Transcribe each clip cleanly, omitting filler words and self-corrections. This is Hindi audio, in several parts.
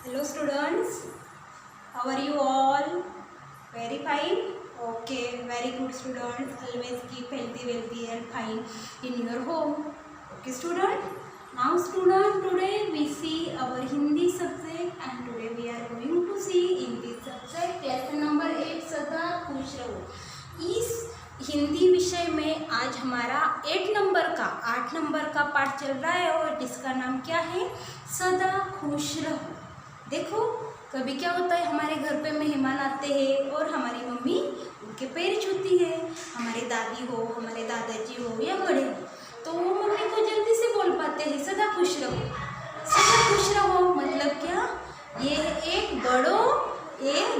Hello students, how are you all? Very fine? Okay, very good students. Always keep healthy, wealthy and fine in your home. Okay student? Now student, today we see our Hindi subject and today we are going to see in this subject lesson number 8 सदा खुश रहो। इस हिंदी विषय में आज हमारा 8 नंबर का पाठ चल रहा है और जिसका नाम क्या है, सदा खुश रहो। देखो कभी क्या होता है, हमारे घर पे मेहमान आते हैं और हमारी मम्मी उनके पैर छूती है। हमारे दादी हो, हमारे दादाजी हो या बड़े हो, तो वो मम्मी को जल्दी से बोल पाते हैं सदा खुश रहो। सदा खुश रहो मतलब क्या, ये एक बड़ों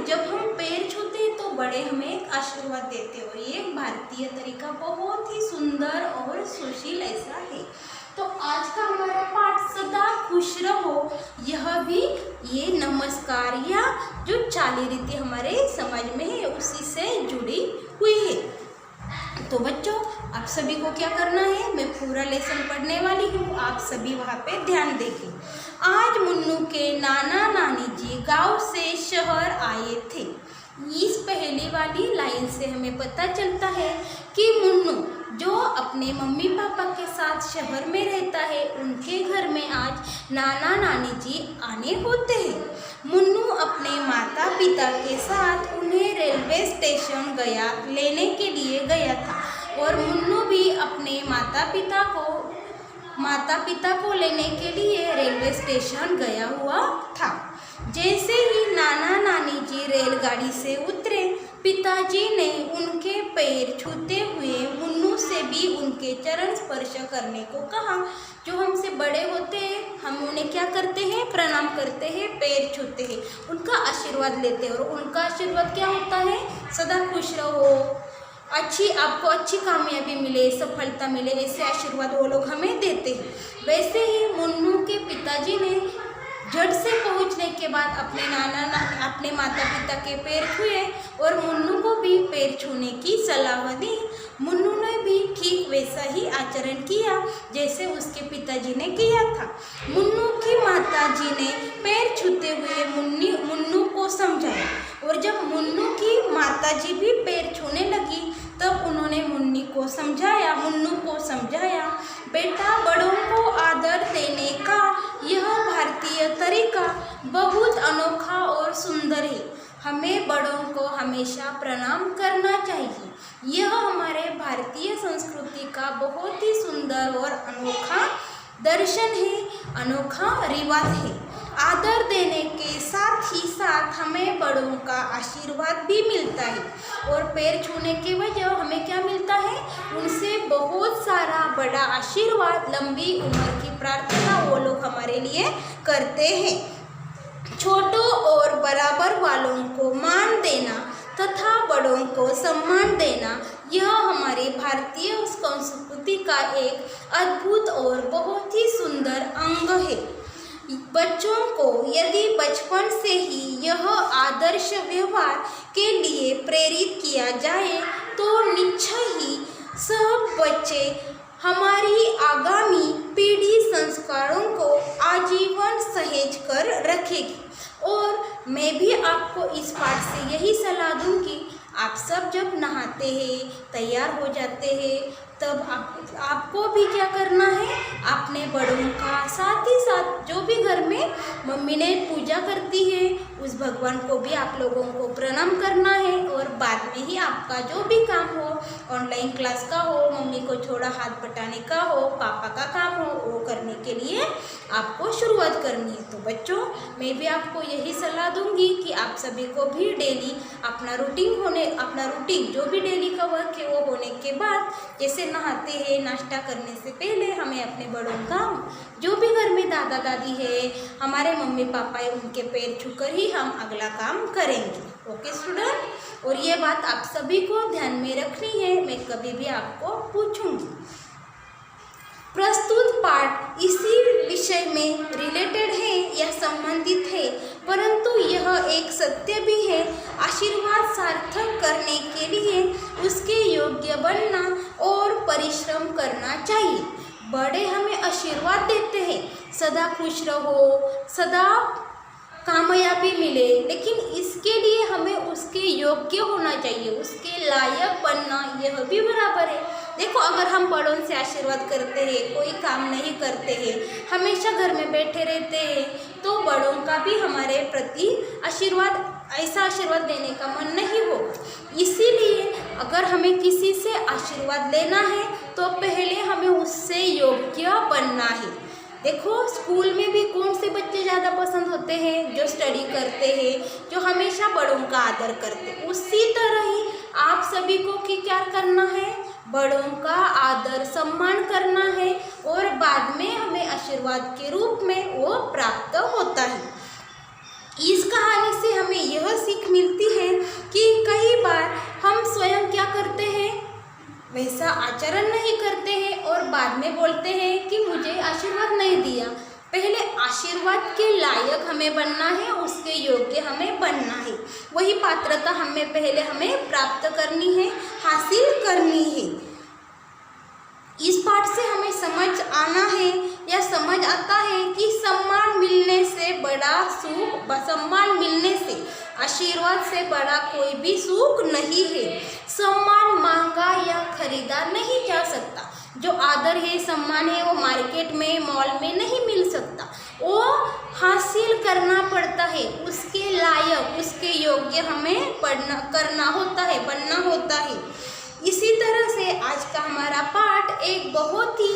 जब हम पैर छूते हैं तो बड़े हमें एक आशीर्वाद देते हैं और ये भारतीय तरीका बहुत ही सुंदर और सुशील ऐसा है। तो आज का हमारा पाठ सदा खुश रहो, यह भी ये नमस्कार या जो चाली रीति हमारे समाज में है उसी से जुड़ी हुई है। तो बच्चों आप सभी को क्या करना है, मैं पूरा लेसन पढ़ने वाली हूँ, आप सभी वहाँ पे ध्यान देंगे। आज मुन्नू के नाना नानी जी गांव से शहर आए थे। इस पहली वाली लाइन से हमें पता चलता है कि मुन्नू जो अपने मम्मी पापा के साथ शहर में रहता है, उनके घर में आज नाना नानी जी आने होते हैं। मुन्नू अपने माता पिता के साथ उन्हें रेलवे स्टेशन लेने के लिए गया था और मुन्नू भी अपने माता पिता को लेने के लिए रेलवे स्टेशन गया हुआ था। जैसे ही नाना नानी जी रेलगाड़ी से उतरे, पिताजी ने उनके पैर छूते हुए मुन्नू से भी उनके चरण स्पर्श करने को कहा। जो हमसे बड़े होते हैं हम उन्हें क्या करते हैं, प्रणाम करते हैं, पैर छूते हैं, उनका आशीर्वाद लेते हैं और उनका आशीर्वाद क्या होता है, सदा खुश रहो, आपको अच्छी कामयाबी मिले, सफलता मिले, ऐसे आशीर्वाद वो लोग हमें देते हैं। वैसे ही मुन्नू के पिताजी ने झट से पहुंचने के बाद अपने माता पिता के पैर छुए और मुन्नू को भी पैर छूने की सलाह दी। मुन्नू ने भी ठीक वैसा ही आचरण किया जैसे उसके पिताजी ने किया था। मुन्नू की माता जी ने पैर छूते हुए मुन्नू को समझाया और जब मुन्नू की माता जी भी पैर छूने लगी तब उन्होंने मुन्नू को समझाया, बेटा बड़ों को आदर देने का यह भारतीय तरीका बहुत अनोखा और सुंदर है। हमें बड़ों को हमेशा प्रणाम करना चाहिए। यह हमारे भारतीय संस्कृति का बहुत ही सुंदर और अनोखा दर्शन है, अनोखा रिवाज है। आदर देने के साथ ही साथ हमें बड़ों का आशीर्वाद भी मिलता है और पैर छूने के वजह हमें क्या मिलता है, उनसे बहुत सारा बड़ा आशीर्वाद, लंबी उम्र की प्रार्थना वो लोग हमारे लिए करते हैं। छोटों और बराबर वालों को मान देना तथा बड़ों को सम्मान देना, यह हमारी भारतीय संस्कृति का एक अद्भुत और बहुत ही सुंदर अंग है। बच्चों को यदि बचपन से ही यह आदर्श व्यवहार के लिए प्रेरित किया जाए तो निश्चय ही सब बच्चे हमारी आगामी पीढ़ी संस्कारों को आजीवन सहेज कर रखेगी। और मैं भी आपको इस पाठ से यही सलाह दूंगी, आप सब जब नहाते हैं, तैयार हो जाते हैं, तब आपको भी क्या करना है, अपने बड़ों का साथ ही साथ जो भी घर में मम्मी ने पूजा करती है उस भगवान को भी आप लोगों को प्रणाम करना है और बाद में ही आपका जो भी काम हो, ऑनलाइन क्लास का हो, मम्मी को थोड़ा हाथ बटाने का हो, पापा का काम हो, वो करने के लिए आपको शुरुआत करनी है। तो बच्चों मैं भी आपको यही सलाह दूंगी कि आप सभी को भी डेली अपना रूटीन जो भी डेली का वर्क है वो होने के बाद, जैसे नहाते हैं, नाश्ता करने से पहले हमें अपने बड़ों का, जो भी घर में दादा दादी है, हमारे मम्मी पापा है, उनके पैर छूकर ही हम अगला काम करेंगे। ओके स्टूडेंट, और ये बात आप सभी को ध्यान में रखनी है, मैं कभी भी आपको पूछूंगी। प्रस्तुत पाठ इसी विषय में रिलेटेड है या संबंधित है, परंतु यह एक सत्य भी है, आशीर्वाद सार्थक करने के लिए उसके योग्य बनना और परिश्रम करना चाहिए। बड़े हमें आशीर्वाद देते हैं, सदा खुश रहो, सदा कामयाबी मिले, लेकिन इसके लिए हमें उसके योग्य होना चाहिए, उसके लायक बनना यह भी बराबर है। देखो, अगर हम बड़ों से आशीर्वाद करते हैं, कोई काम नहीं करते हैं, हमेशा घर में बैठे रहते हैं, तो बड़ों का भी हमारे प्रति ऐसा आशीर्वाद देने का मन नहीं होगा। इसीलिए अगर हमें किसी से आशीर्वाद लेना है तो पहले हमें उससे योग्य बनना है। देखो, स्कूल में भी कौन से बच्चे ज़्यादा पसंद होते हैं? जो स्टडी करते हैं, जो हमेशा बड़ों का आदर करते हैं। उसी तरह ही आप सभी को क्या करना है? बड़ों का आदर सम्मान करना है, और बाद में हमें आशीर्वाद के रूप में वो प्राप्त होता है। इस कहानी से हमें यह सीख मिलती है कि कई बार हम स्वयं क्या करते हैं, वैसा आचरण नहीं करते हैं और बाद में बोलते हैं कि मुझे आशीर्वाद नहीं दिया। पहले आशीर्वाद के लायक हमें बनना है, उसके योग्य हमें बनना है। वही पात्रता हमें प्राप्त करनी है, हासिल करनी है। इस पाठ से हमें समझ आता है कि सम्मान मिलने से आशीर्वाद से बड़ा कोई भी सुख नहीं है। सम्मान महंगा या खरीदा नहीं जा सकता। जो आदर है, सम्मान है, वो मार्केट में, मॉल में नहीं मिल सकता। वो हासिल करना पड़ता है, उसके लायक, उसके योग्य हमें बनना होता है। इसी तरह से आज का हमारा पाठ एक बहुत ही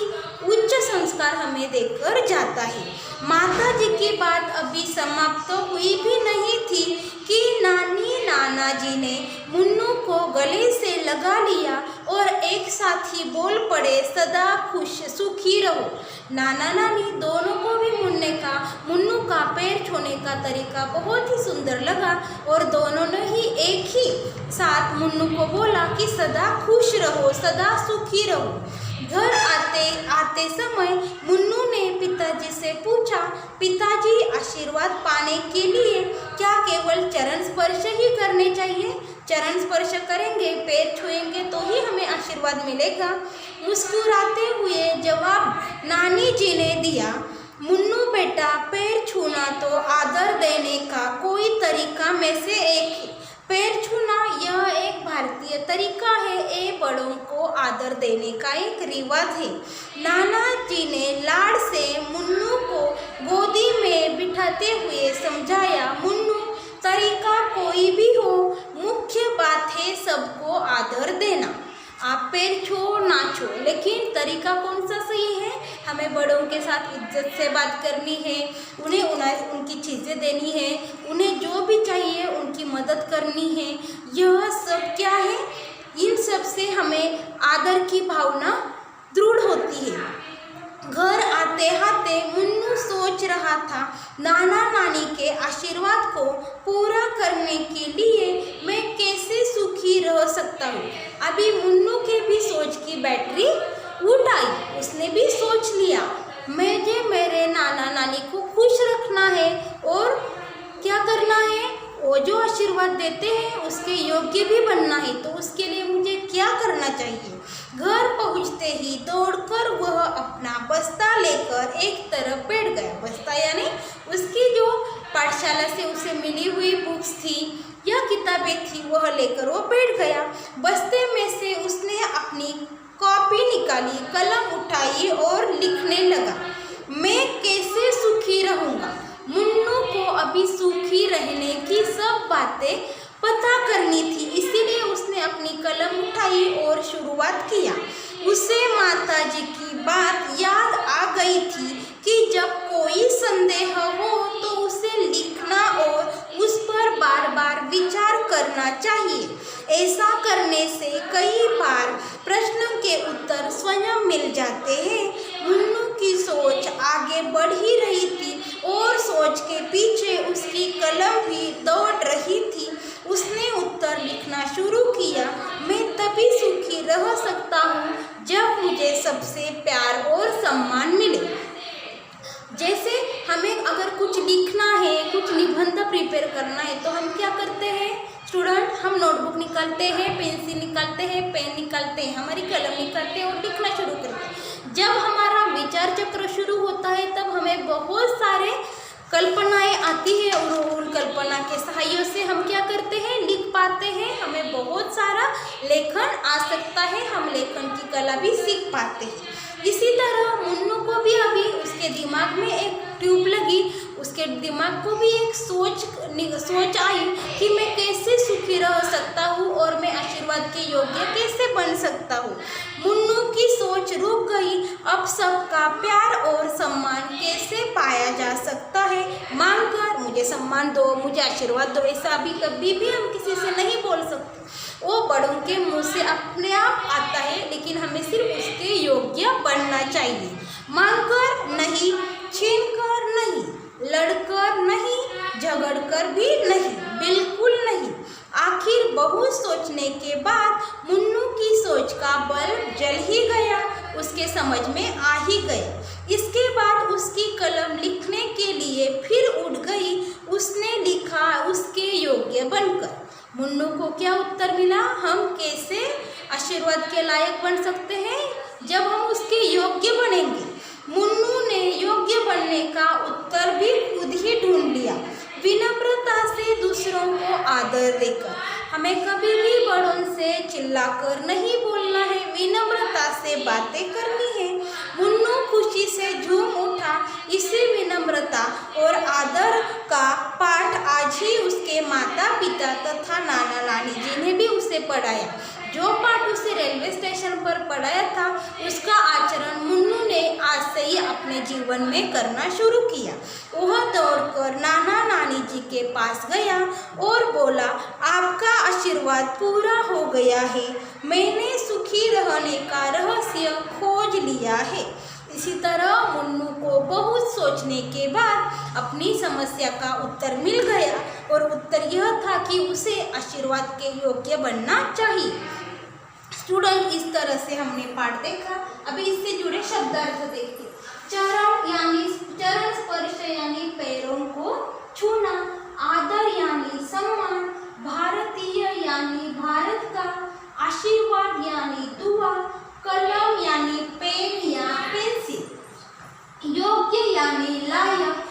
उच्च संस्कार हमें देकर जाता है। माता जी की बात अभी समाप्त तो हुई भी नहीं थी कि नाना जी ने मुन्नू को गले से लगा लिया और एक साथ ही बोल पड़े, सदा खुश सुखी रहो। नाना नानी दोनों को भी मुन्नू का पैर छूने का तरीका बहुत ही सुंदर लगा, और दोनों ने ही एक ही साथ मुन्नू को बोला कि सदा खुश रहो, सदा सुखी रहो। घर आते समय मुन्नू ने पिताजी से पूछा, पिताजी, आशीर्वाद पाने के लिए क्या केवल चरण स्पर्श ही करने चाहिए? चरण स्पर्श करेंगे, पैर छुएंगे तो ही हमें आशीर्वाद मिलेगा? मुस्कुराते हुए जवाब नानी जी ने दिया, मुन्नू बेटा, पैर छूना तो आदर देने का कोई तरीका में से एक है। पैर छूना यह एक भारतीय तरीका है, ये बड़ों को आदर देने का एक रिवाज है। नाना जी ने लाड से मुन्नू को गोदी में बिठाते हुए समझाया, मुन्नू, तरीका कोई भी हो, मुख्य बात है सबको आदर देना। आप पैर छो ना छो, लेकिन तरीका कौन सा सही है? हमें बड़ों के साथ इज्जत से बात करनी है, उन्हें उनकी चीज़ें देनी है, उन्हें जो भी चाहिए उनकी मदद करनी है। यह सब क्या है? इन सब से हमें आदर की भावना दृढ़ होती है। घर आते मुन्नू सोच रहा था, नाना नानी के आशीर्वाद को पूरा करने के लिए मैं कैसे सुखी रह सकता हूँ। अभी मुन्नू के भी सोच की बैटरी उठ आई। उसने भी सोच लिया, मुझे मेरे नाना नानी को खुश रखना है और क्या करना है, वो जो आशीर्वाद देते हैं उसके योग्य भी बनना है। तो उसके लिए मुझे क्या करना चाहिए? घर पहुंचते ही दौड़कर वह अपना बस्ता लेकर एक तरफ बैठ गया। बस्ता यानी उसकी जो पाठशाला से उसे मिली हुई बुक्स थी या किताबें थी, वह लेकर वो बैठ गया। बस्ते में से उसने अपनी कॉपी निकाली, कलम उठाई और लिखने लगा, मैं कैसे सुखी रहूँगा। मुन्नू को अभी सुखी रहने की सब बातें पता करनी थी, इसीलिए उसने अपनी कलम उठाई और शुरुआत किया। उसे माता जी की बात याद आ गई थी कि जब कोई संदेह हो तो उसे लिखना और उस पर बार बार विचार करना चाहिए। ऐसा करने से कई बार प्रश्न के उत्तर स्वयं मिल जाते हैं। मुन्नू की सोच आगे बढ़ ही रही थी और सोच के पीछे उसकी कलम भी दौड़ रही थी। उसने उत्तर लिखना शुरू किया, मैं तभी सुखी रह सकता हूँ जब मुझे सबसे प्यार और सम्मान मिले। जैसे हमें अगर कुछ लिखना है, कुछ निबंध प्रिपेयर करना है, तो हम क्या करते हैं स्टूडेंट? हम नोटबुक निकालते हैं, पेंसिल निकालते हैं, पेन निकालते हैं, हमारी कलम निकालते हैं और लिखना शुरू करते हैं। जब हमारा विचार चक्र शुरू होता है तब हमें बहुत सारे कल्पनाएं आती आती है और उन कल्पना के सहायों से हम क्या करते हैं, लिख पाते हैं। हमें बहुत सारा लेखन आ सकता है, हम लेखन की कला भी सीख पाते हैं। इसी तरह मुन्नू को भी अभी उसके दिमाग में एक ट्यूब लगी, उसके दिमाग को भी एक सोच आई कि मैं कैसे सुखी रह सकता हूँ और मैं आशीर्वाद के योग्य कैसे बन सकता हूँ। मुन्नू की सोच रुक गई। अब सबका प्यार और सम्मान कैसे पाया जा सकता है, मांग कर मुझे सम्मान दो, मुझे आशीर्वाद दो, ऐसा अभी कभी भी हम किसी से नहीं बोल सकते। वो बड़ों के मुंह से अपने आप आता है, लेकिन हमें सिर्फ उसके योग्य बनना चाहिए। मांग कर नहीं, छीन कर नहीं, लड़कर नहीं, झगड़कर भी नहीं, बिल्कुल नहीं। आखिर बहुत सोचने के बाद मुन्नू की सोच का बल्ब जल ही गया, उसके समझ में आ ही गया। इसके बाद उसकी कलम लिखने के लिए फिर उड़ गई। उसने लिखा उसके योग्य बनकर। मुन्नू को क्या उत्तर मिला, हम कैसे आशीर्वाद के लायक बन सकते हैं, जब हम उसके योग्य बनेंगे। मुन्नू ने योग्य बनने का उत्तर भी खुद ही ढूंढ लिया, विनम्रता से दूसरों को आदर देकर। हमें कभी भी बड़ों से चिल्लाकर नहीं बोलना है, विनम्रता से बातें करनी है। मुन्नू खुशी से झूम उठा। इसी विनम्रता और आदर का पाठ आज ही उसके माता पिता तथा नाना नानी जी ने भी उसे पढ़ाया। जो पाठ उसे रेलवे स्टेशन पर पढ़ाया था, उसका आचरण मुन्नू ने आज से ही अपने जीवन में करना शुरू किया। वह दौड़कर नाना नानी जी के पास गया और बोला, आपका आशीर्वाद पूरा हो गया है, मैंने सुखी रहने का रहस्य खोज लिया है। इसी तरह मुन्नू को बहुत सोचने के बाद अपनी समस्या का उत्तर मिल गया, और उत्तर यह था कि उसे आशीर्वाद के योग्य बनना चाहिए। स्टूडेंट, इस तरह से हमने पाठ देखा। अभी इससे जुड़े शब्दार्थ देखते। चरण यानी चरण स्पर्श यानी पैरों को छूना, आदर यानी सम्मान, भारतीय यानी भारत का, आशीर्वाद यानी दुआ, कलम यानी पेन या पेंसिल, योग्य यानी लायक,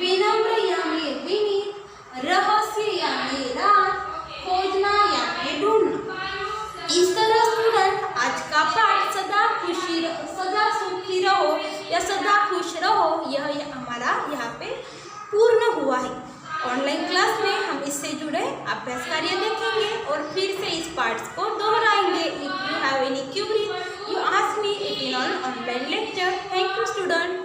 विनम्र यानी विनीत, रहस्य यानी राज, खोजना यानी ढूंढना। इस तरह स्टूडेंट, आज का पाठ सदा सुखी रहो या सदा खुश रहो, यह हमारा यहाँ पे पूर्ण हुआ है। ऑनलाइन क्लास में हम इससे जुड़े अभ्यास कार्य देखेंगे और फिर से इस पार्ट्स को दोहराएंगे। If you have any query, you ask me in an online lecture. Thank you, student.